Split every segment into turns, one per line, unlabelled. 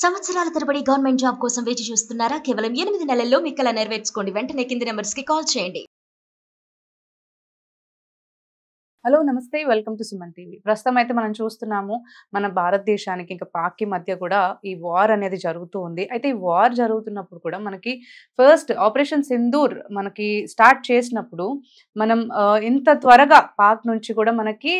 సంవత్సరాల తరబడి government job కోసం వేచి చూస్తున్నారా? కేవలం 8 నెలల్లో మీ కల నెరవేర్చుకోండి. వెంటనే కింది నంబర్స్‌కి కాల్ చేయండి.
హలో నమస్తే వెల్కమ్ టు సుమన్ టీవీ. ప్రస్తుతం అయితే మనం చూస్తున్నాము మన భారతదేశానికి ఇంకా పాక్కి మధ్య కూడా ఈ వార్ అనేది జరుగుతూ ఉంది. అయితే ఈ వార్ జరుగుతున్నప్పుడు కూడా మనకి ఫస్ట్ ఆపరేషన్ సింధూర్ మనకి స్టార్ట్ చేసినప్పుడు మనం ఇంత త్వరగా పాక్ నుంచి కూడా మనకి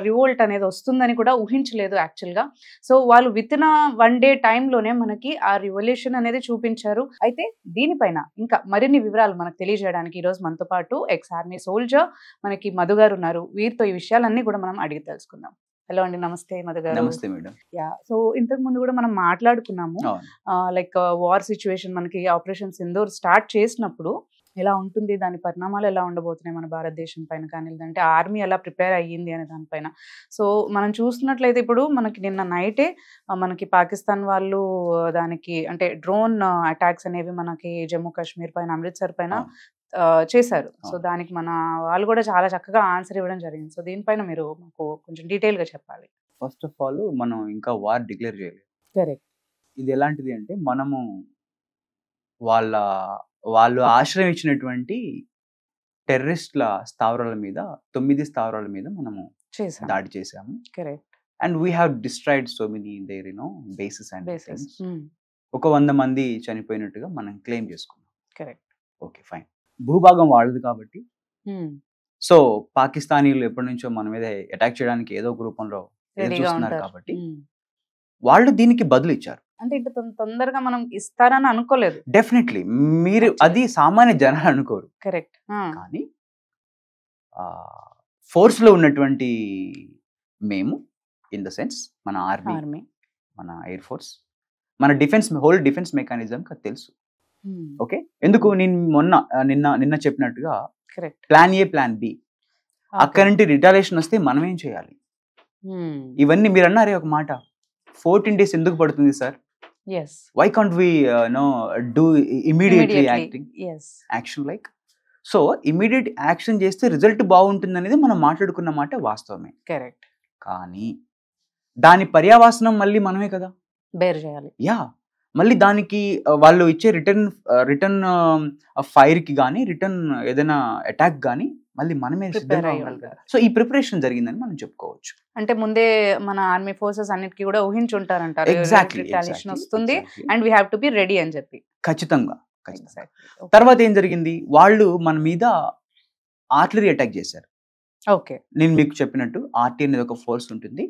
రివోల్ట్ అనేది వస్తుందని కూడా ఊహించలేదు యాక్చువల్గా. సో వాళ్ళు వితిన్ 1 డే టైంలోనే మనకి ఆ రివల్యూషన్ అనేది చూపించారు. అయితే దీనిపైన ఇంకా మరిన్ని వివరాలు మనకు తెలియజేయడానికి ఈరోజు మనతో పాటు ఎక్స్ ఆర్మీ సోల్జర్ మనకి మధు గారు ఉన్నారు. వీరితో ఈ విషయాలన్నీ కూడా మనం అడిగి తెలుసుకుందాం. హలో అండి, నమస్తే మధు గారు.
నమస్తే మేడం.
యా, సో ఇంతకు ముందు కూడా మనం మాట్లాడుకున్నాము
అవును.
లైక్ వార్ సిచ్యువేషన్ మనకి ఆపరేషన్ సింధూర్ స్టార్ట్ చేసినప్పుడు ఎలా ఉంటుంది, దాని పరిణామాలు ఎలా ఉండబోతున్నాయి మన భారతదేశం పైన, కానీ లేదంటే ఆర్మీ ఎలా ప్రిపేర్ అయ్యింది అనే దానిపైన. సో మనం చూస్తున్నట్లయితే ఇప్పుడు మనకి నిన్న నైటే మనకి పాకిస్తాన్ వాళ్ళు దానికి అంటే డ్రోన్ అటాక్స్ అనేవి మనకి జమ్మూ కాశ్మీర్ పైన, అమృత్సర్ పైన చేశారు. సో దానికి మన వాళ్ళు కూడా చాలా చక్కగా ఆన్సర్ ఇవ్వడం జరిగింది. సో దీనిపైన మీరు మాకు కొంచెం డీటెయిల్ గా చెప్పాలి.
ఫస్ట్ ఆఫ్ ఆల్ మనం ఇంకా వార్ డిక్లేర్ చేయలేదు.
కరెక్ట్.
ఇది ఎలాంటిది అంటే మనము వాళ్ళు ఆశ్రయం ఇచ్చినటువంటి టెర్రరిస్ట్ల స్థావరాల మీద 9 స్థావరాల మీద మనము దాడి చేసాము.
Correct.
And we have destroyed so many their bases and
bases.
ఒక 100 మంది చనిపోయినట్టుగా మనం క్లెయిమ్ చేసుకున్నాం.
కరెక్ట్.
Okay fine. భూభాగం వాళ్ళది కాబట్టి సో పాకిస్తానీలు ఎప్పటి నుంచో మన మీద అటాక్ చేయడానికి ఏదో ఒక రూపంలో చూస్తున్నారు కాబట్టి వాళ్ళు దీనికి బదులు ఇచ్చారు.
అంటే ఇంత తొందరగా మనం ఇస్తారని అనుకోలేదు.
డెఫినెట్లీ మీరు అది సామాన్య జనాలు అనుకోరు.
కరెక్ట్.
కానీ ఫోర్స్ లో ఉన్నటువంటి మేము ఇన్ ద సెన్స్ మన ఆర్మీ, మన ఎయిర్ ఫోర్స్, మన డిఫెన్స్ హోల్ డిఫెన్స్ మెకానిజం తెలుసు. ఓకే, ఎందుకు నేను నిన్న చెప్పినట్టుగా ప్లాన్ ఏ ప్లాన్ బి, అక్కడి నుండి రిటాలియేషన్ వస్తే మనం ఏం చేయాలి, ఇవన్నీ మీరు అన్నారే ఒక మాట 14 days ఎందుకు పడుతుంది sir? Why can't we do immediately action like so immediate action చేస్తే రిజల్ట్ బాగుంటుంది అనేది మనం మాట్లాడుకున్న మాట వాస్తవమే.
కరెక్ట్.
కానీ దాని పర్యావసనం మళ్ళీ మనమే కదా
బేర్ చేయాలి.
యా, మళ్ళీ దానికి వాళ్ళు ఇచ్చే రిటర్న్ ఫైర్ కి కానీ రిటర్న్ ఏదైనా అటాక్ కానీ మళ్ళీ మనమే సిద్ధంగా ఉండాలి కదా. సో ఈ ప్రిపరేషన్ జరిగిందని మనం చెప్పుకోవచ్చు.
అంటే ముందే మన ఆర్మీ ఫోర్సెస్ అన్నిటికీ కూడా ఊహించుంటారంటారు. రిటాలియేషన్ వస్తుంది and we have to be ready అని చెప్పి.
ఖచ్చితంగా. తర్వాత ఏం జరిగింది, వాళ్ళు మన మీద ఆర్టిలరీ అటాక్ చేశారు.
ఓకే,
నేను మీకు చెప్పినట్టు ఆర్టీ అనేది ఒక ఫోర్స్ ఉంటుంది,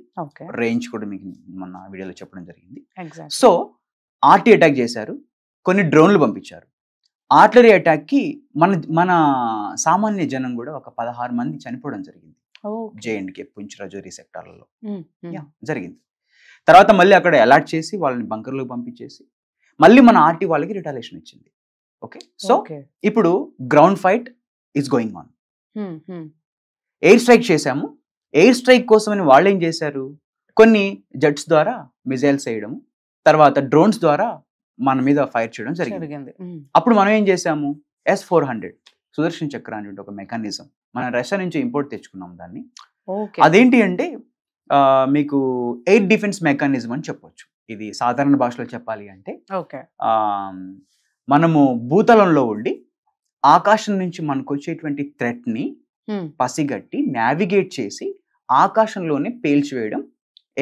రేంజ్ కూడా మీకు మొన్న వీడియోలో చెప్పడం జరిగింది. సో ఆర్టీ అటాక్ చేశారు, కొన్ని డ్రోన్లు పంపించారు. ఆర్టిలరీ అటాక్ కి మన సామాన్య జనం కూడా ఒక 16 మంది చనిపోవడం జరిగింది. జేఎండ్కే పుంచ్ రజౌరి సెక్టార్లలో జరిగింది. తర్వాత మళ్ళీ అక్కడ అలాట్ చేసి వాళ్ళని బంకర్లోకి పంపించేసి మళ్ళీ మన ఆర్టీ వాళ్ళకి రిటాలియేషన్ ఇచ్చింది. ఓకే, సో ఇప్పుడు ground fight is going on. Air strike చేశాము. ఎయిర్ స్ట్రైక్ కోసమని వాళ్ళు ఏం చేశారు, కొన్ని జెట్స్ ద్వారా మిజైల్స్ వేయడం, తర్వాత డ్రోన్స్ ద్వారా మన మీద ఫైర్ చేయడం జరిగింది. అప్పుడు మనం ఏం చేసాము, S-400 సుదర్శన్ చక్ర అంటే ఒక మెకానిజం మన రష్యా నుంచి ఇంపోర్ట్ తెచ్చుకున్నాం దాన్ని. అదేంటి అంటే మీకు ఎయిర్ డిఫెన్స్ మెకానిజం అని చెప్పొచ్చు. ఇది సాధారణ భాషలో చెప్పాలి అంటే మనము భూతలంలో ఉండి ఆకాశం నుంచి మనకు వచ్చేటువంటి థ్రెట్ ని పసిగట్టి నావిగేట్ చేసి ఆకాశంలోనే పేల్చివేయడం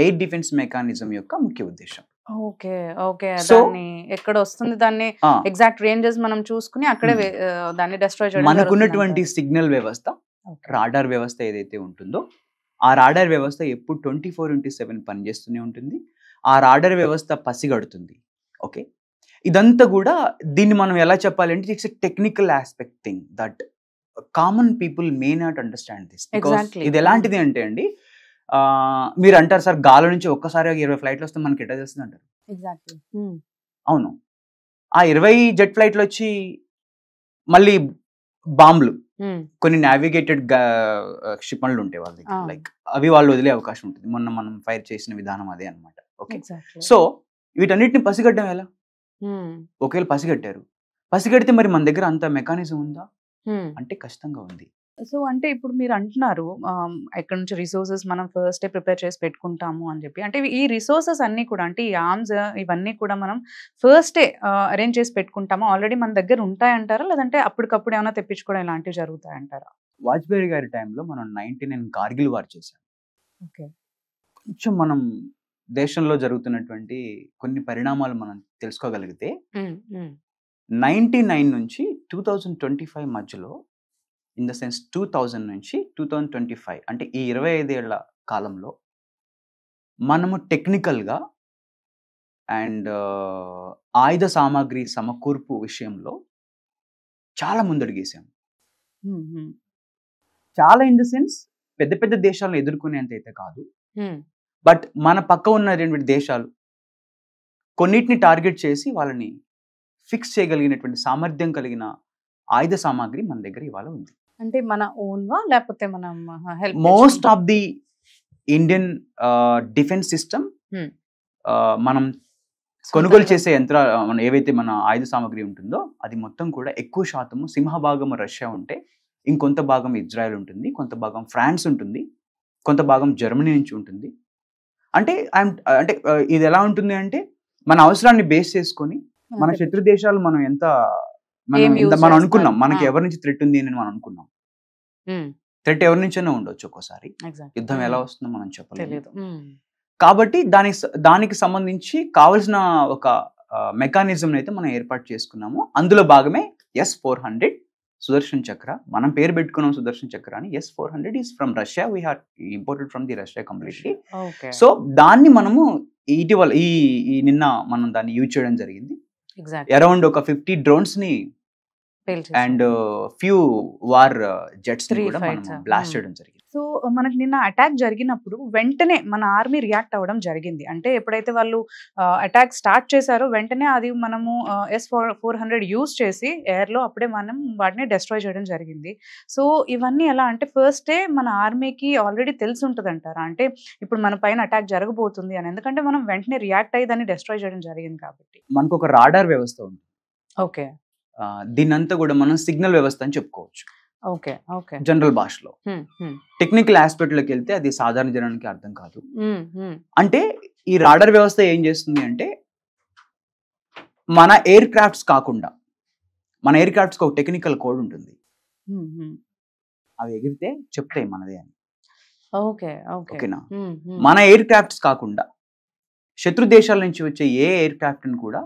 ఎయిర్ డిఫెన్స్ మెకానిజం యొక్క ముఖ్య ఉద్దేశం.
ఓకే ఓకే, దాన్ని ఎక్కడ వస్తుంది, దాన్ని ఎగ్జాక్ట్ రేంజెస్ మనం చూసుకుని అక్కడే దాన్ని డిస్ట్రాయ్ చేయడం.
మనకున్నటువంటి సిగ్నల్ వ్యవస్థ, రాడార్ వ్యవస్థ ఏదైతే ఉంటుందో ఆ రాడార్ వ్యవస్థ ఎప్పుడు 24/7 పనిచేస్తూనే ఉంటుంది. ఆ రాడార్ వ్యవస్థ పసిగడుతుంది. ఓకే, ఇదంతా కూడా దీన్ని మనం ఎలా చెప్పాలి అంటే it's a technical aspect thing that common people may not understand this. ఇది ఎలాంటిది అంటే అండి, మీరు అంటారు సార్ గాలి నుంచి ఒక్కసారి 20 ఫ్లైట్లు వస్తే మనకి ఎట్లా తెలుస్తుంది అంటారు. అవును, ఆ 20 జెట్ ఫ్లైట్లు వచ్చి మళ్ళీ బాంబులు, కొన్ని నావిగేటెడ్ క్షిపణులు ఉంటాయి వాళ్ళ దగ్గర, లైక్ అవి వాళ్ళు వదిలే అవకాశం ఉంటుంది. మొన్న మనం ఫైర్ చేసిన విధానం అదే అనమాట. ఓకే, సో వీటన్నిటిని పసిగట్టడం ఎలా, ఒకవేళ పసిగట్టారు, పసిగడితే మరి మన దగ్గర అంత మెకానిజం ఉందా అంటే ఖచ్చితంగా ఉంది.
సో అంటే ఇప్పుడు మీరు అంటున్నారు ఎక్కడి నుంచి రిసోర్సెస్ మనం ఫస్టే ప్రిపేర్ చేసి పెట్టుకుంటాము అని చెప్పి. అంటే ఈ రిసోర్సెస్ అన్నీ కూడా అంటే ఈ ఆర్మ్స్ ఇవన్నీ కూడా మనం ఫస్టే అరేంజ్ చేసి పెట్టుకుంటామా? ఆల్రెడీ మన దగ్గర ఉంటాయంటారా? లేదంటే అప్పటికప్పుడు ఏమైనా తెప్పించుకోవడం ఇలాంటివి జరుగుతాయంటారా?
వాజ్పేయి గారి టైంలో మనం 99 కార్గిల్ వార్ చేశాం.
ఓకే.
కొంచెం మనం దేశంలో జరుగుతున్నటువంటి కొన్ని పరిణామాలు మనం తెలుసుకోగలిగితే 99 నుంచి 2025 మధ్యలో ఇన్ ద సెన్స్ 2000 నుంచి 2025 అంటే ఈ 25 ఏళ్ల కాలంలో మనము టెక్నికల్గా అండ్ ఆయుధ సామాగ్రి సమకూర్పు విషయంలో చాలా ముందడుగేసాం. చాలా ఇన్ ద సెన్స్ పెద్ద పెద్ద దేశాలను ఎదుర్కొనేంత అయితే కాదు, బట్ మన పక్క ఉన్న 2 దేశాలు కొన్నిటిని టార్గెట్ చేసి వాళ్ళని ఫిక్స్ చేయగలిగినటువంటి సామర్థ్యం కలిగిన ఆయుధ సామాగ్రి మన దగ్గర ఇవాళ ఉంది.
అంటే మన ఓన్వా లేకపోతే మనం help
most of the Indian defence system మనం కొనుగోలు చేసే ఏవైతే మన ఆయుధ సామాగ్రి ఉంటుందో అది మొత్తం కూడా ఎక్కువ శాతము సింహభాగము రష్యా ఉంటే, ఇంకొంత భాగం ఇజ్రాయెల్ ఉంటుంది, కొంత భాగం ఫ్రాన్స్ ఉంటుంది, కొంత భాగం జర్మనీ నుంచి ఉంటుంది. అంటే ఇది ఎలా ఉంటుంది అంటే మన అవసరాన్ని బేస్ చేసుకొని మన శత్రు దేశాలు మనం ఎంత మనం అనుకున్నాం మనకి ఎవరి నుంచి థ్రెట్ ఉంది అని మనం అనుకున్నాం. థ్రెట్ ఎవరి నుంచైనా ఉండొచ్చు, ఒక్కోసారి యుద్ధం ఎలా వస్తుందో మనం చెప్పలేదు. కాబట్టి దానికి సంబంధించి కావలసిన ఒక మెకానిజం అయితే మనం ఏర్పాటు చేసుకున్నాము. అందులో భాగమే S-400 సుదర్శన్ చక్ర. మనం పేరు పెట్టుకున్నాం సుదర్శన్ చక్ర అని. S-400 is from Russia, we have imported from the Russia completely. So దాన్ని మనము ఇటీవల ఈ నిన్న మనం దాన్ని యూజ్ చేయడం జరిగింది. అరౌండ్ ఒక 50 డ్రోన్స్ ని అండ్ ఫ్యూ వార్ జెట్స్ ని కూడా మనం బ్లాస్ట్ చేయడం జరిగింది.
సో మనకి నిన్న అటాక్ జరిగినప్పుడు వెంటనే మన ఆర్మీ రియాక్ట్ అవ్వడం జరిగింది. అంటే ఎప్పుడైతే వాళ్ళు అటాక్ స్టార్ట్ చేశారో వెంటనే అది మనము S-400 యూజ్ చేసి ఎయిర్లో అప్పుడే మనం వాటిని డెస్ట్రాయ్ చేయడం జరిగింది. సో ఇవన్నీ ఎలా అంటే ఫస్టే మన ఆర్మీకి ఆల్రెడీ తెలిసి ఉంటుంది అంటారా? అంటే ఇప్పుడు మన పైన అటాక్ జరగబోతుంది అని, ఎందుకంటే మనం వెంటనే రియాక్ట్ అయ్యి దాన్ని డెస్ట్రాయ్ చేయడం జరిగింది కాబట్టి.
మనకు ఒక రాడార్ వ్యవస్థ ఉంది.
ఓకే.
దీన్నంతా కూడా మనం సిగ్నల్ వ్యవస్థ అని చెప్పుకోవచ్చు.
ఓకే ఓకే
జనరల్ భాషలో. టెక్నికల్ ఆస్పెక్ట్ లోకి వెళ్తే అది సాధారణ జనానికి అర్థం కాదు. అంటే ఈ రాడార్ వ్యవస్థ ఏం చేస్తుంది అంటే మన ఎయిర్ క్రాఫ్ట్స్ కాకుండా మన ఎయిర్ క్రాఫ్ట్స్ ఒక టెక్నికల్ కోడ్ ఉంటుంది. అవి ఎగిరితే చెప్తాయి మనదే అని. ఓకేనా? మన ఎయిర్ క్రాఫ్ట్స్ కాకుండా శత్రు దేశాల నుంచి వచ్చే ఏ ఎయిర్ క్రాఫ్ట్ ని కూడా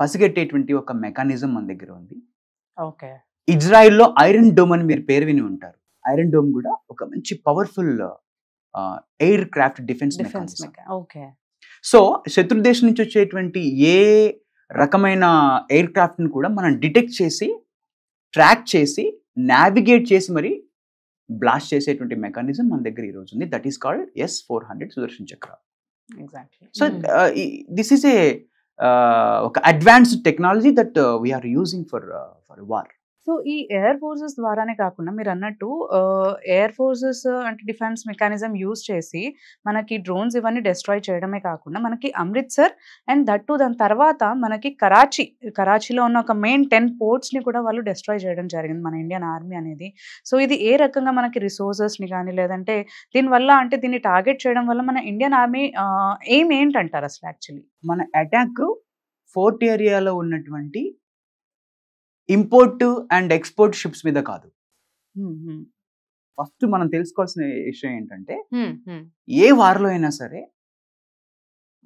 పసిగట్టేటువంటి ఒక మెకానిజం మన దగ్గర ఉంది. ఇజ్రాయిల్లో ఐరన్ డోమ్ అని మీరు పేరు విని ఉంటారు. ఐరన్ డోమ్ కూడా ఒక మంచి powerful air craft defence mechanism. So శత్రు దేశం నుంచి వచ్చేటువంటి ఏ రకమైన ఎయిర్ క్రాఫ్ట్ ని కూడా మనం డిటెక్ట్ చేసి ట్రాక్ చేసి నావిగేట్ చేసి మరి బ్లాస్ట్ చేసేటువంటి మెకానిజం మన దగ్గర ఈ రోజు ఉంది. That is called S-400 Sudarshan Chakra. So this is ఒక advanced technology that we're using for war.
So ఈ ఎయిర్ ఫోర్సెస్ ద్వారానే కాకుండా మీరు అన్నట్టు ఎయిర్ ఫోర్సెస్ అంటే డిఫెన్స్ మెకానిజం యూజ్ చేసి మనకి డ్రోన్స్ ఇవన్నీ డెస్ట్రాయ్ చేయడమే కాకుండా మనకి అమృత్సర్ అండ్ దట్టు దాని తర్వాత మనకి కరాచీలో ఉన్న ఒక మెయిన్ 10 పోర్ట్స్ని కూడా వాళ్ళు డెస్ట్రాయ్ చేయడం జరిగింది మన ఇండియన్ ఆర్మీ అనేది. సో ఇది ఏ రకంగా మనకి రిసోర్సెస్ని కానీ లేదంటే దీనివల్ల అంటే దీన్ని టార్గెట్ చేయడం వల్ల మన ఇండియన్ ఆర్మీ ఎయిమ్ ఏంటంటారు అసలు? యాక్చువల్లీ
మన అటాక్ ఫోర్ట్ ఏరియాలో ఉన్నటువంటి ఇంపోర్ట్ అండ్ ఎక్స్పోర్ట్ షిప్స్ మీద కాదు. ఫస్ట్ మనం తెలుసుకోవాల్సిన విషయం ఏంటంటే ఏ వార్లో అయినా సరే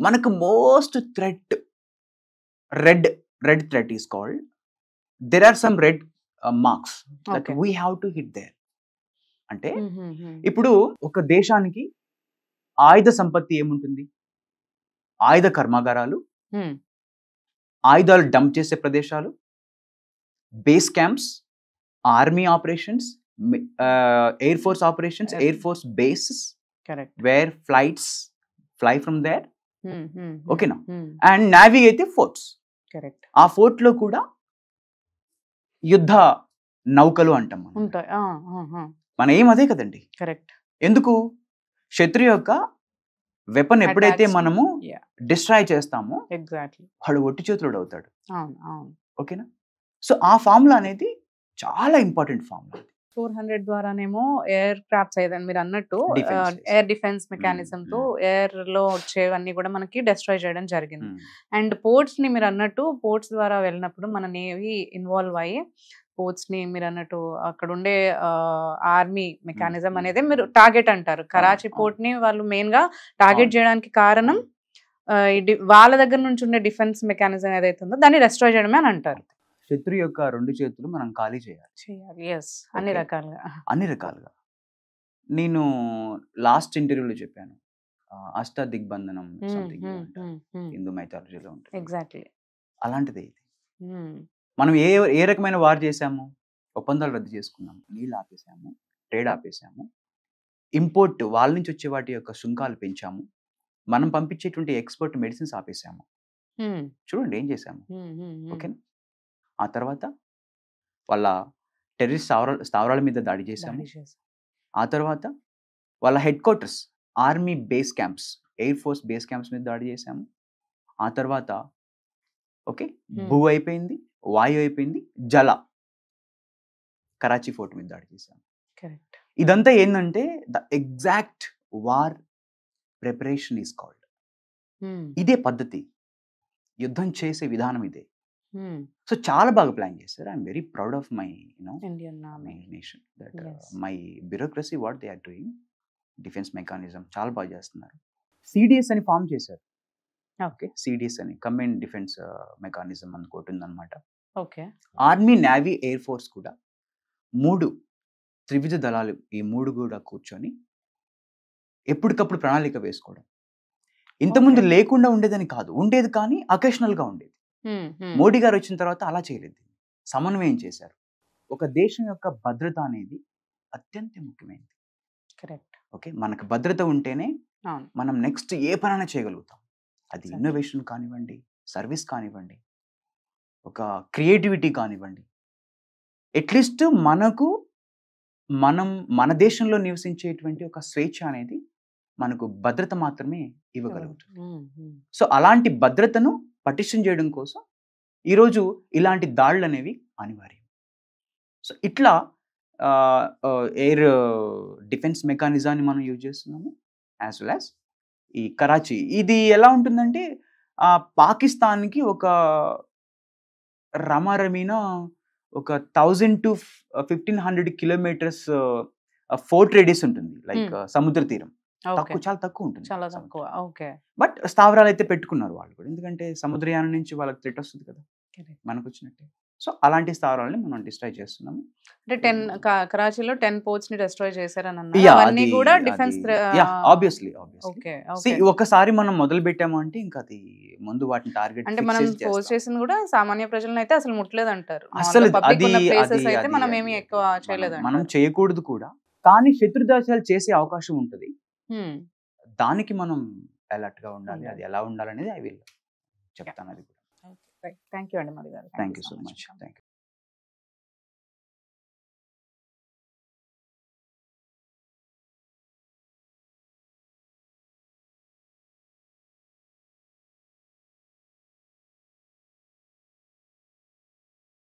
మనకు most threat red threat is called. There are some red marks that we have to hit there. అంటే ఇప్పుడు ఒక దేశానికి ఆయుధ సంపత్తి ఏముంటుంది? ఆయుధ కర్మాగారాలు, ఆయుధాలు డంప్ చేసే ప్రదేశాలు, base camps, army operations, air force operations, air force bases, where flights fly from there. ఓకేనా? అండ్ నావీ అయితే ఫోర్ట్స్. ఆ ఫోర్ట్ లో కూడా యుద్ధ నౌకలు అంటాం మన ఏం అదే కదండి. ఎందుకు? శత్రు యొక్క వెపన్ ఎప్పుడైతే మనము డిస్ట్రాయ్ చేస్తామో వాడు ఒట్టి చేతుడు అవుతాడు. ఓకేనా? సో ఆ ఫార్ములా అనేది చాలా ఇంపార్టెంట్ ఫార్ములా.
400 ద్వారానేమో ఎయిర్ క్రాఫ్ట్స్ ఏదండి మీరు అన్నట్టు
Defense.
ఎయిర్ డిఫెన్స్ మెకానిజం తో ఎయిర్ లో వచ్చేవన్నీ కూడా మనకి డిస్ట్రాయ్ చేయడం జరిగింది. అండ్ పోర్ట్స్ ని మీరు అన్నట్టు పోర్ట్స్ ద్వారా వెళ్ళినప్పుడు మన నేవీ ఇన్వాల్వ్ అయ్యి పోర్ట్స్ ని మీరు అన్నట్టు అక్కడ ఉండే ఆర్మీ మెకానిజం అనేది మీరు టార్గెట్ అంటారు. కరాచీ పోర్ట్ ని వాళ్ళు మెయిన్ గా టార్గెట్ చేయడానికి కారణం వాళ్ళ దగ్గర నుంచి ఉండే డిఫెన్స్ మెకానిజం ఏదైతే ఉందో దాన్ని రెస్ట్రాయ్ చేయడమే అని అంటారు.
శత్రు యొక్క 2 చేతులు మనం ఖాళీ చేయాలి.
ఎస్, అన్ని
Okay.
రకాలుగా.
అన్ని రకాలుగా. నేను లాస్ట్ ఇంటర్వ్యూలో చెప్పాను, అష్ట దిగ్బంధనం సంథింగ్ హిందూ మైథాలజీలో ఉంటుంది.
ఎగ్జాక్ట్లీ.
అలాంటిదే ఇది. మనం ఏ ఏ రకమైన వార్ చేశాము? ఒప్పందాలు రద్దు చేసుకున్నాము, నీళ్ళు ఆపేసాము, ట్రేడ్ ఆపేసాము, ఇంపోర్ట్ వాళ్ళ నుంచి వచ్చే వాటి యొక్క సుంకాలు పెంచాము, మనం పంపించేటువంటి ఎక్స్పోర్ట్ మెడిసిన్స్ ఆపేసాము. చూడండి ఏం చేశాము. ఓకేనా? ఆ తర్వాత వాళ్ళ టెర్రరిస్ట్ స్థావరాల మీద దాడి చేశాము. ఆ తర్వాత వాళ్ళ head quarters, army base camps, air force base camps మీద దాడి చేశాము. ఆ తర్వాత ఓకే భూ అయిపోయింది, వాయు అయిపోయింది, జల కరాచీ ఫోర్ట్ మీద దాడి చేశాము.
కరెక్ట్.
ఇదంతా ఏంటంటే the exact war preparation is called. ఇదే పద్ధతి, యుద్ధం చేసే విధానం ఇదే. సో చాలా బాగా ప్లాన్ చేశారు. I'm very proud of my
Indian
my nation that
Yes.
My bureaucracy what they are doing. Defence mechanism చాలా బాగా చేస్తున్నారు. సిడిఎస్ అని ఫామ్ చేశారు. ఓకే, సిడిఎస్ అని కంబైన్డ్ డిఫెన్స్ మెకానిజం అనుకోటి ఉందన్నమాట.
Okay.
Army, navy, air force కూడా 3 త్రివిధ దళాలు, ఈ 3 కూడా కూర్చొని ఎప్పటికప్పుడు ప్రణాళిక వేసుకోవడం. ఇంతకుముందు లేకుండా ఉండేదని కాదు, ఉండేది కానీ అకేషనల్గా ఉండేది. మోడీ గారు వచ్చిన తర్వాత అలా చేయలేదు, సమన్వయం చేశారు. ఒక దేశం యొక్క భద్రత అనేది అత్యంత ముఖ్యమైనది.
కరెక్ట్.
ఓకే, మనకు భద్రత ఉంటేనే
అవును.
మనం నెక్స్ట్ ఏ పనైనా చేయగలుగుతాం. అది
Exactly.
ఇన్నోవేషన్ కానివ్వండి, సర్వీస్ కానివ్వండి, ఒక క్రియేటివిటీ కానివ్వండి, అట్లీస్ట్ మన దేశంలో నివసించేటువంటి ఒక స్వేచ్ఛ అనేది మనకు భద్రత మాత్రమే ఇవ్వగలుగుతుంది. సో అలాంటి భద్రతను పటిష్టం చేయడం కోసం ఈరోజు ఇలాంటి దాడులు అనేవి అనివార్యం. సో ఇట్లా ఎయిర్ డిఫెన్స్ మెకానిజాన్ని మనం యూజ్ చేస్తున్నాము. యాజ్ వెల్ యాజ్ ఈ కరాచీ, ఇది ఎలా ఉంటుందంటే పాకిస్తాన్కి ఒక రమారమీన ఒక 1000 to 1500 కిలోమీటర్స్ ఫోర్ట్ రేడియస్ ఉంటుంది, లైక్ సముద్ర తీరం. తక్కువ, చాలా తక్కువ ఉంటుంది,
చాలా తక్కువ. ఓకే.
బట్ స్థావరాలు అయితే పెట్టుకున్నారు వాళ్ళు కూడా, ఎందుకంటే సముద్రయానం నుంచి వాళ్ళకి థ్రెట్ వస్తుంది కదా మనకు వచ్చినట్టే. సో అలాంటి స్థావరాలని మనం డిస్ట్రాయ్ చేస్తున్నాము.
అంటే 10 కరాచీలో 10 పోర్ట్స్ ని డిస్ట్రాయ్ చేశారని అన్నారు. అవన్నీ కూడా డిఫెన్స్.
ఆబ్వియస్లీ.
ఓకే.
ఒకసారి మనం మొదలు పెట్టాము అంటే ఇంకా అది ముందు వాటిని టార్గెట్
అంటే మనం ఫోర్స్ చేసింది కూడా సామాన్య ప్రజలను అయితే అసలు ముట్టలేదు అంటారు.
అసలు
అయితే మనం ఏమి ఎక్కువ చేయలేదు,
మనం చేయకూడదు కూడా. కానీ శత్రు దేశాలు చేసే అవకాశం ఉంటుంది, దానికి మనం అలర్ట్ గా ఉండాలి. అది ఎలా ఉండాలనేది ఐ విల్ చెప్తాను. అది కూడా.
థ్యాంక్ యూ అండి మరి గారు.
Thank you so much. Thank you.